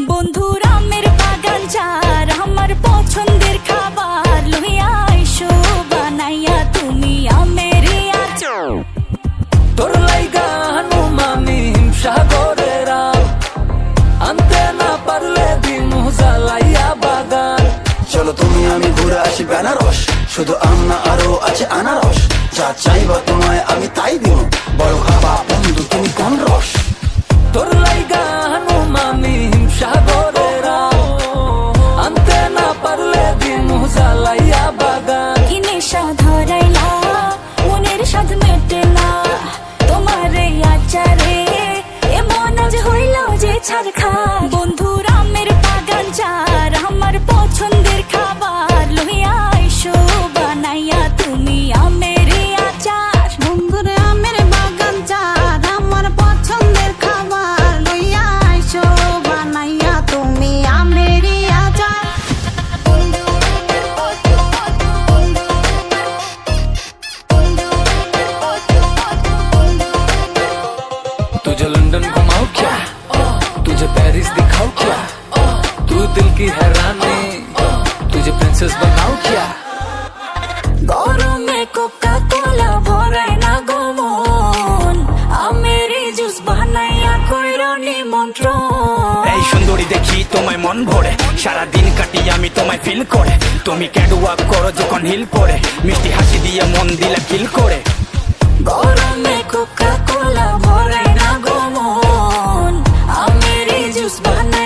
বন্ধুর আমের বাগান চার আমার পছন্দের খাবার লইয়া আইসো বানাইয়া তুমি আমের আচার। তোর লাইগা হানুমামি হিমসাগরের আম, আনতে না পারলে দিন জ্বালাইয়া বাগান। চলো তুমি আমি ঘুরে আসি বেনারস, শুধু আম না আরো আছে আনারস। যা চাইবা তোমায় আমি তাই দিব, বড় খাবা বন্ধু তুমি কোন রস। তোর লাইগা হানুমামি হিমসাগরের আম, আনতে না পারলে দিন জ্বালাইয়া বাগান। কি নেশা ধরাইলা মনের স্বাদ মেটে না তোমার এই আচারে, এমন আজ হইল যে ছাড়খা। বন্ধুর আমের বাগান চার আমার পছন্দের খাবার লইয়া আইসো বানাইয়া তুমি আমের আচার। বন্ধুর আমের বাগান চার আমার পছন্দের খাবার লইয়া আইসো বানাইয়া তুমি আমের আচার। तुझे लंदन घुमाऊं क्या, तुझे पेरिस दिखाऊं क्या, तू दिल की हैरानी, तुझे प्रिंसेस बनाऊं क्या। গরমে কোকা কোলা ভরায় না গমন, আমের জুস বানাইয়া কইরো নিমন্ত্রণ। এই সুন্দরী দেখি তোমায় মন ভরে, সারাদিন কাটি আমি তোমায় ফিল করে। তুমি ক্যাটওয়াক করো যখন হিল পরে, মিষ্টি হাসি দিয়ে মন দিলা কিল করে। গরমে কোকা কোলা ভরায় না গমন, আমের জুস বানাই